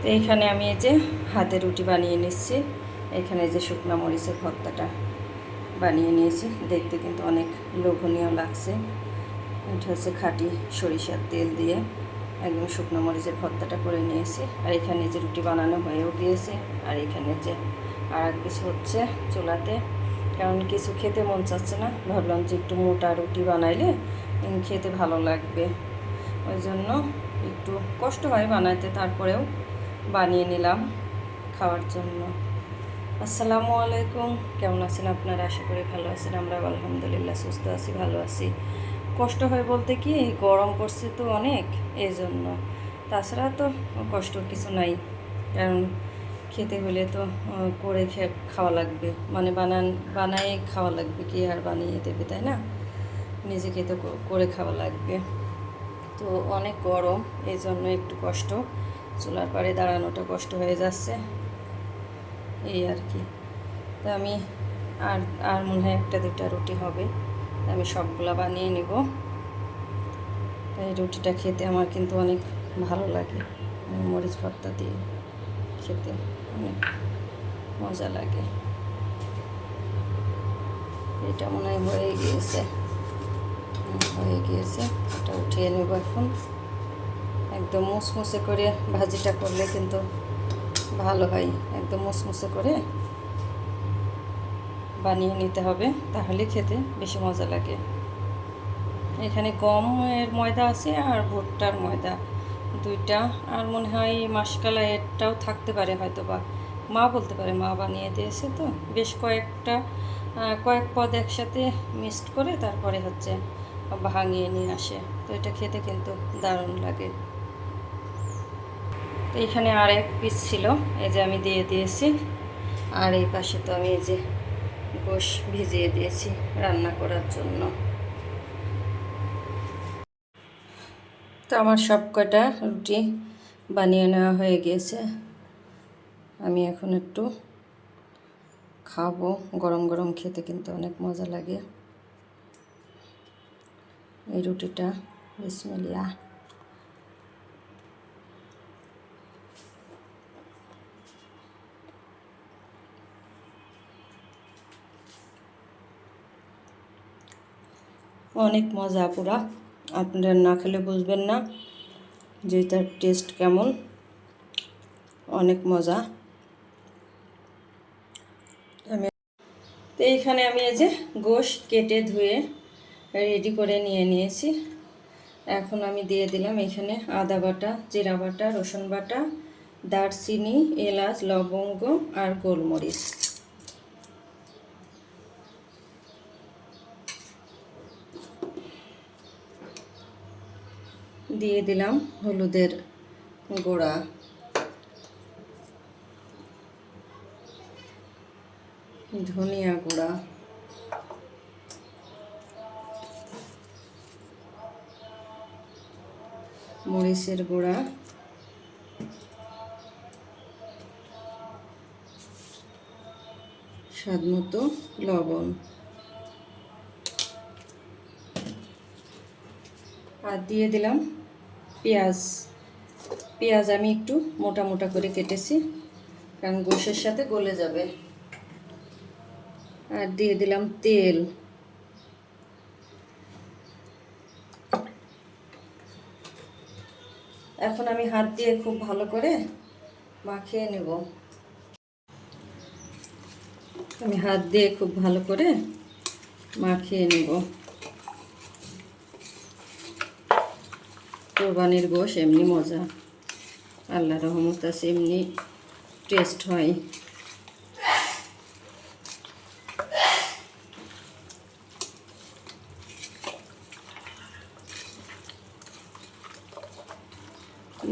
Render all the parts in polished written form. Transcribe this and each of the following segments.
তো এইখানে আমি এই যে হাতে রুটি বানিয়ে নিচ্ছি। এখানে যে শুকনো মরিচের ভর্তাটা বানিয়ে নিয়েছি, দেখতে কিন্তু অনেক লোভনীয় লাগছে। এটা হচ্ছে খাঁটি সরিষার তেল দিয়ে একদম শুকনো মরিচের ভর্তাটা করে নিয়েছি। আর এখানে যে রুটি বানানো হয়েও গিয়েছে। আর এখানে যে আর কিছু হচ্ছে চুলাতে, কারণ কিছু খেতে মন চাচ্ছে না। ভাবলাম যে একটু মোটা রুটি বানাইলে খেতে ভালো লাগবে, ওই জন্য একটু কষ্ট হয় বানাইতে, তারপরেও বানিয়ে নিলাম খাওয়ার জন্য। আসসালামু আলাইকুম, কেমন আছেন আপনারা? আশা করি ভালো আছেন। আমরা আলহামদুলিল্লাহ সুস্থ আছি, ভালো আছি। কষ্ট হয় বলতে কি, গরম পড়ছে তো অনেক, এই জন্য। তাছাড়া তো কষ্টর কিছু নাই, কারণ খেতে হলে তো করে খাওয়া লাগবে, মানে বানাই খাওয়া লাগবে, কি আর বানিয়ে দেবে, তাই না? নিজেকে তো করে খাওয়া লাগবে। তো অনেক গরম, এই জন্য একটু কষ্ট, চুলার পাড়ে দাঁড়ানোটা কষ্ট হয়ে যাচ্ছে, এই আর কি। তো আমি আর আর মনে হয় একটা দুটা রুটি হবে, আমি সবগুলা বানিয়ে নিব। এই রুটিটা খেতে আমার কিন্তু অনেক ভালো লাগে, মরিচ ভর্তা দিয়ে খেতে অনেক মজা লাগে। এটা মনে হয় হয়ে গিয়েছে, এটা উঠিয়ে নেব এখন। একদম মুসমুসে করে ভাজিটা করলে কিন্তু ভালো হয়, একদম মুসমুসে করে বানিয়ে নিতে হবে, তাহলে খেতে বেশি মজা লাগে। এখানে গমের ময়দা আছে আর ভুট্টার ময়দা, দুইটা। আর মনে হয় মাসকালা এরটাও থাকতে পারে হয়তো, বা মা বলতে পারে, মা বানিয়ে দিয়েছে তো। বেশ কয়েক পদ একসাথে মিক্সড করে তারপরে হচ্ছে ভাঙিয়ে নিয়ে আসে, তো এটা খেতে কিন্তু দারুণ লাগে। তো এখানে আর এক পিস ছিল, এই যে আমি দিয়ে দিয়েছি। আর এই পাশে তো আমি এই যে গোশ ভিজিয়ে দিয়েছি রান্না করার জন্য। তো আমার সব কটা রুটি বানিয়ে নেওয়া হয়ে গিয়েছে। আমি এখন একটু খাবো, গরম গরম খেতে কিন্তু অনেক মজা লাগে এই রুটিটা। বিসমিল্লাহ। অনেক মজা পুরা, আপনারা না খেলে বুঝবেন না যে এটার টেস্ট কেমন। অনেক মজা। তো এইখানে আমি এই যে গোশ কেটে ধুয়ে রেডি করে নিয়েছি। এখন আমি দিয়ে দিলাম এখানে আদা বাটা, জিরা বাটা, রসুন বাটা, দারচিনি, এলাচ, লবঙ্গ আর গোলমরিচ। দিয়ে দিলাম হলুদের গুঁড়া, ধনিয়া গুঁড়া, মরিচের গুঁড়া, স্বাদমতো লবণ, আর দিয়ে দিলাম পেঁয়াজ আমি একটু মোটা মোটা করে কেটেছি, কারণ গোশের সাথে গলে যাবে। আর দিয়ে দিলাম তেল। এখন আমি হাত দিয়ে খুব ভালো করে মাখিয়ে নেব। আমি হাত দিয়ে খুব ভালো করে মাখিয়ে নেব। কোরবানির গোশ এমনি মজা, আল্লাহর রহমত আছে, এমনি টেস্ট হয়।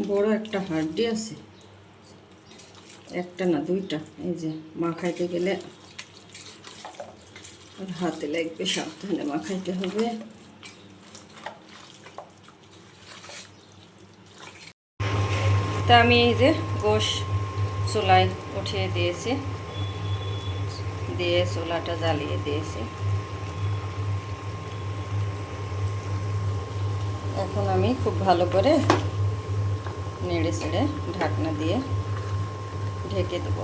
বড় একটা হাড্ডি আছে, একটা না দুইটা। এই যে মাখাইতে গেলে হাতে লাগবে, সাবধানে মাখাইতে হবে। তা আমি এই যে গোশ চুলায় উঠিয়ে দিয়েছি, দিয়ে চুলাটা জ্বালিয়ে দিয়েছি। এখন আমি খুব ভালো করে নেড়ে চেড়ে ঢাকনা দিয়ে ঢেকে দেব।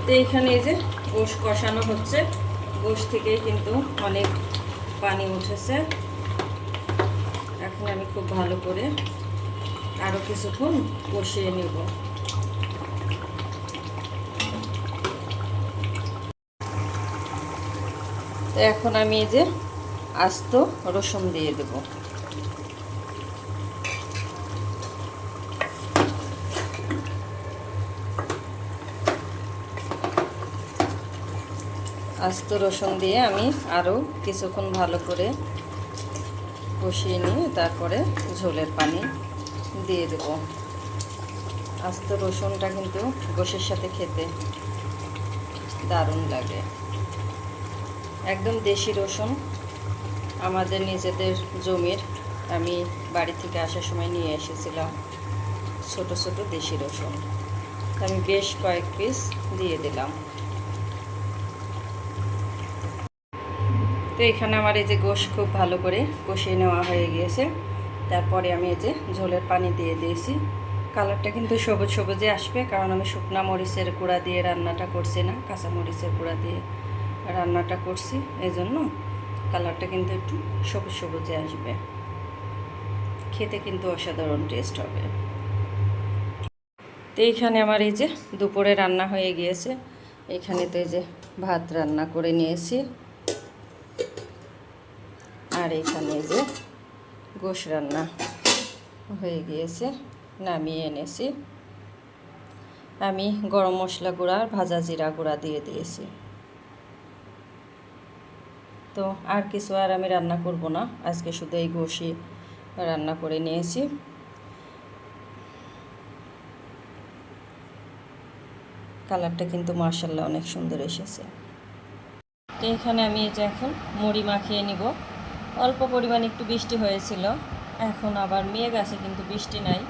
তো এখানে এই যে গোশ কষানো হচ্ছে, গোশ থেকেই কিন্তু অনেক পানি উঠেছে। এখন আমি খুব ভালো করে আরও কিছুক্ষণ কষিয়ে নেব। তো এখন আমি এই যে আস্ত রসুন দিয়ে দেব। আস্ত রসুন দিয়ে আমি আরও কিছুক্ষণ ভালো করে কষিয়ে নিয়ে তারপরে ঝোলের পানি দিয়ে দেব। আস্ত রসুনটা কিন্তু গোশের সাথে খেতে দারুণ লাগে। একদম দেশি রসুন, আমাদের নিজেদের জমির, আমি বাড়ি থেকে আসার সময় নিয়ে এসেছিলাম ছোট ছোট দেশি রসুন। আমি বেশ কয়েক পিস দিয়ে দিলাম। তো এখানে আমার এই যে গোশ খুব ভালো করে কষিয়ে নেওয়া হয়ে গিয়েছে। তারপরে আমি এই যে ঝোলের পানি দিয়ে দিয়েছি। কালারটা কিন্তু সবুজ সবুজে আসবে, কারণ আমি শুকনা মরিচের গুঁড়া দিয়ে রান্নাটা করছি না, কাঁচা মরিচের গুঁড়া দিয়ে রান্নাটা করছি, এই জন্য কালারটা কিন্তু একটু সবুজ সবুজে আসবে। খেতে কিন্তু অসাধারণ টেস্ট হবে। তো এইখানে আমার এই যে দুপুরে রান্না হয়ে গিয়েছে। এখানে তো এই যে ভাত রান্না করে নিয়েছি, আর এখানে এই যে গোশ রান্না হয়ে গিয়েছে, নামিয়ে এনেছি। আমি গরম মশলা গুঁড়া আর ভাজা জিরা গুঁড়া দিয়ে দিয়েছি। তো আর কিছু আর আমি রান্না করব না, আজকে শুধু এই গোশই রান্না করে নিয়েছি। কালারটা কিন্তু মাশাআল্লাহ অনেক সুন্দর এসেছে। তো এখানে আমি এই যে এখন মুড়ি মাখিয়ে নিব। অল্প পরিমাণ একটু বৃষ্টি হয়েছিল, এখন আবার মেঘ আছে কিন্তু বৃষ্টি নাই।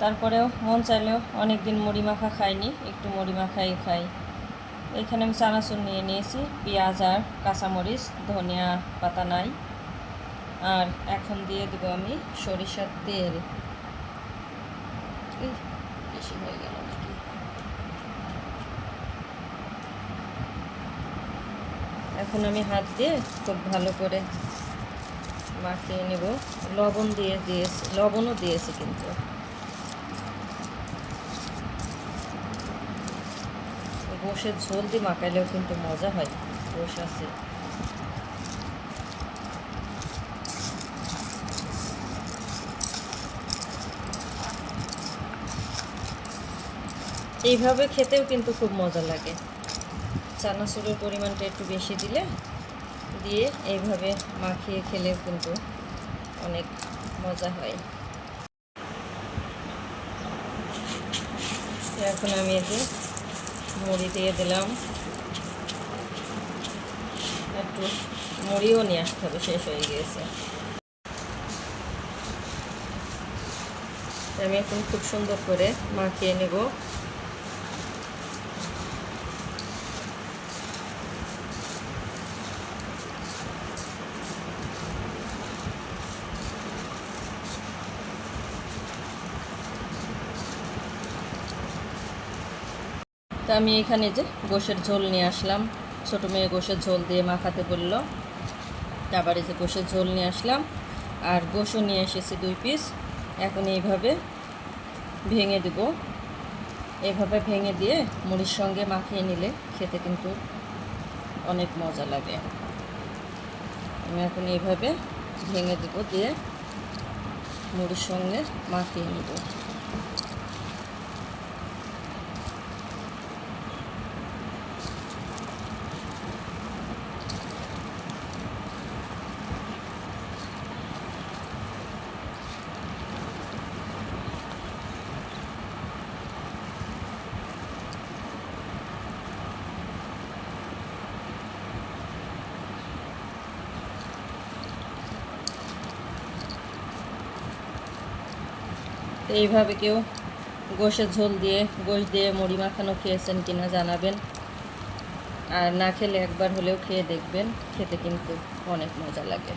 তারপরেও মন চাইলেও অনেক দিন মুড়ি মাখা খাইনি, একটু মুড়ি মাখাই খাই। এখানে আমি চানাচুর নিয়ে নিয়েছি, পেঁয়াজ আর কাঁচামরিচ, ধনিয়া পাতা নাই। আর এখন দিয়ে দেবো আমি সরিষার তেল। বেশি হয়ে গেল নাকি? এখন আমি হাত দিয়ে খুব ভালো করে মাখিয়ে নেব। লবণ দিয়েছি, লবণও দিয়েছি কিন্তু। গোশের ঝোল দিয়ে মাখাইলেও কিন্তু মজা হয়। গোশ আছে, এইভাবে খেতেও কিন্তু খুব মজা লাগে। চানাচুরের পরিমাণটা একটু বেশি দিয়ে এইভাবে মাখিয়ে খেলেও কিন্তু অনেক মজা হয়। এখন আমি এই যে মুড়ি দিয়ে দিলাম। একটু মুড়িও নিয়ে আসতে হবে, শেষ হয়ে গিয়েছে। আমি এখন খুব সুন্দর করে মাখিয়ে নেব। তো আমি এখানে যে গোশের ঝোল নিয়ে আসলাম, ছোটো মেয়ে গোশের ঝোল দিয়ে মাখাতে বললো। আবার এই যে গোশের ঝোল নিয়ে আসলাম, আর গোশও নিয়ে এসেছি 2 পিস। এখন এইভাবে ভেঙে দেব। এইভাবে ভেঙে দিয়ে মুড়ির সঙ্গে মাখিয়ে নিলে খেতে কিন্তু অনেক মজা লাগে। আমি এখন এইভাবে ভেঙে দেব, দিয়ে মুড়ির সঙ্গে মাখিয়ে নেব। তো এইভাবে কেউ গোশের ঝোল দিয়ে, গোশ দিয়ে মুড়ি মাখানো খেয়েছেন কিনা জানাবেন। আর না খেলে একবার হলেও খেয়ে দেখবেন, খেতে কিন্তু অনেক মজা লাগে।